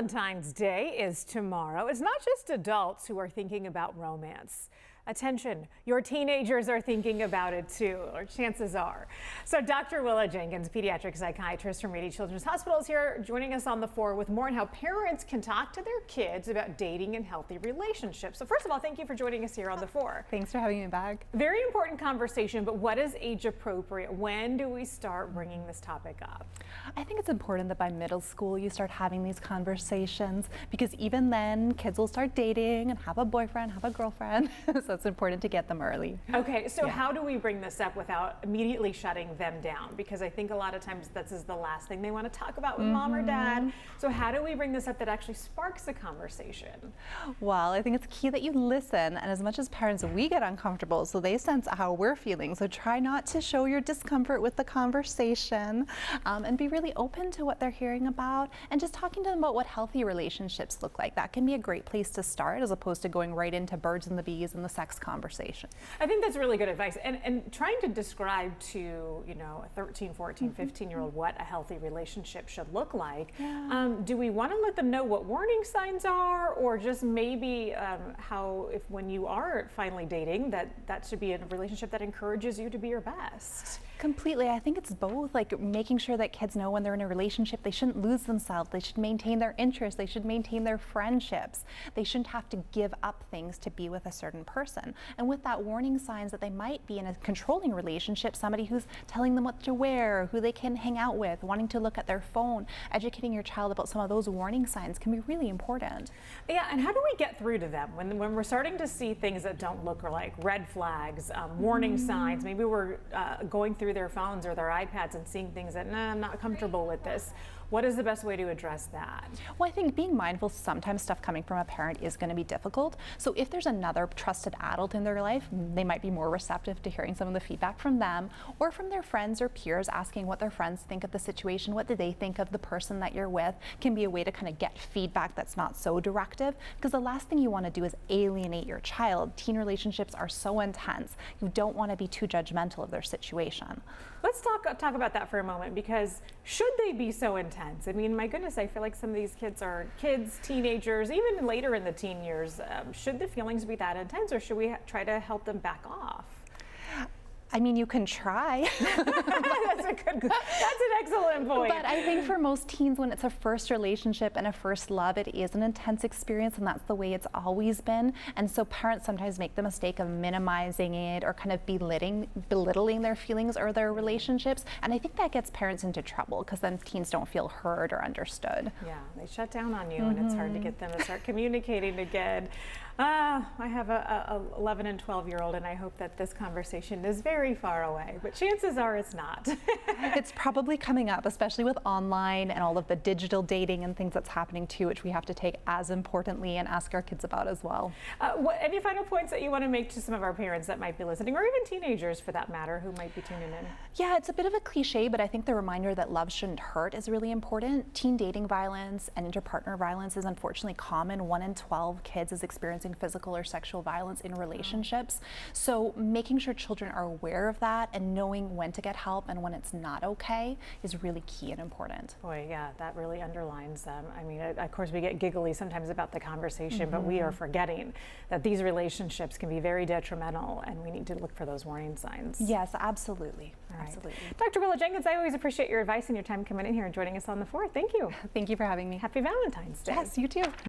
Valentine's Day is tomorrow. It's not just adults who are thinking about romance. Attention, your teenagers are thinking about it too, or chances are. So Dr. Willough Jenkins, pediatric psychiatrist from Rady Children's Hospital, is here joining us on the floor with more on how parents can talk to their kids about dating and healthy relationships. So first of all, thank you for joining us here on the floor. Thanks for having me back. Very important conversation, but what is age appropriate? When do we start bringing this topic up? I think it's important that by middle school you start having these conversations, because even then kids will start dating and have a boyfriend, have a girlfriend. So it's important to get them early. Okay, so how do we bring this up without immediately shutting them down? Because I think a lot of times this is the last thing they want to talk about with mom or dad. So how do we bring this up that actually sparks a conversation? Well, I think it's key that you listen, and as much as parents, we get uncomfortable, so they sense how we're feeling. So try not to show your discomfort with the conversation, and be really open to what they're hearing about, and just talking to them about what healthy relationships look like. That can be a great place to start, as opposed to going right into birds and the bees and the sex conversation. I think that's really good advice, and trying to describe to, you know, a 13, 14, 15-year-old what a healthy relationship should look like. Do we want to let them know what warning signs are, or just maybe how, if when you are finally dating, that should be a relationship that encourages you to be your best? Completely. I think it's both, like making sure that kids know when they're in a relationship they shouldn't lose themselves, they should maintain their interests, they should maintain their friendships, they shouldn't have to give up things to be with a certain person. And with that, warning signs that they might be in a controlling relationship, somebody who's telling them what to wear, who they can hang out with, wanting to look at their phone. Educating your child about some of those warning signs can be really important. Yeah, and how do we get through to them when we're starting to see things that don't look like red flags, warning signs? Maybe we're going through their phones or their iPads and seeing things that, nah, I'm not comfortable with this. What is the best way to address that? Well, I think being mindful, sometimes stuff coming from a parent is going to be difficult. So if there's another trusted adult in their life, they might be more receptive to hearing some of the feedback from them, or from their friends or peers, asking what their friends think of the situation, what do they think of the person that you're with, can be a way to kind of get feedback that's not so directive, because the last thing you want to do is alienate your child. Teen relationships are so intense. You don't want to be too judgmental of their situation. Let's talk about that for a moment, because should they be so intense? I mean, my goodness, I feel like some of these kids are kids, teenagers, even later in the teen years. Should the feelings be that intense, or should we try to help them back off? I mean, you can try. That's an excellent point. But I think for most teens, when it's a first relationship and a first love, it is an intense experience, and that's the way it's always been. And so parents sometimes make the mistake of minimizing it or kind of belittling their feelings or their relationships. And I think that gets parents into trouble, because then teens don't feel heard or understood. Yeah, they shut down on you, and it's hard to get them to start communicating again. I have a 11 and 12-year-old, and I hope that this conversation is very far away, but chances are it's not. It's probably coming up, especially with online and all of the digital dating and things that's happening too, which we have to take as importantly and ask our kids about as well. Any final points that you want to make to some of our parents that might be listening, or even teenagers for that matter, who might be tuning in? Yeah, it's a bit of a cliche, but I think the reminder that love shouldn't hurt is really important. Teen dating violence and interpartner violence is unfortunately common. 1 in 12 kids is experiencing physical or sexual violence in relationships. So making sure children are aware of that and knowing when to get help and when it's not okay is really key and important. Boy, yeah, that really underlines them. I mean, of course, we get giggly sometimes about the conversation, but we are forgetting that these relationships can be very detrimental, and we need to look for those warning signs. Yes, absolutely. All right. Absolutely. Dr. Willough Jenkins, I always appreciate your advice and your time coming in here and joining us on the floor. Thank you. Thank you for having me. Happy Valentine's Day. Yes, you too.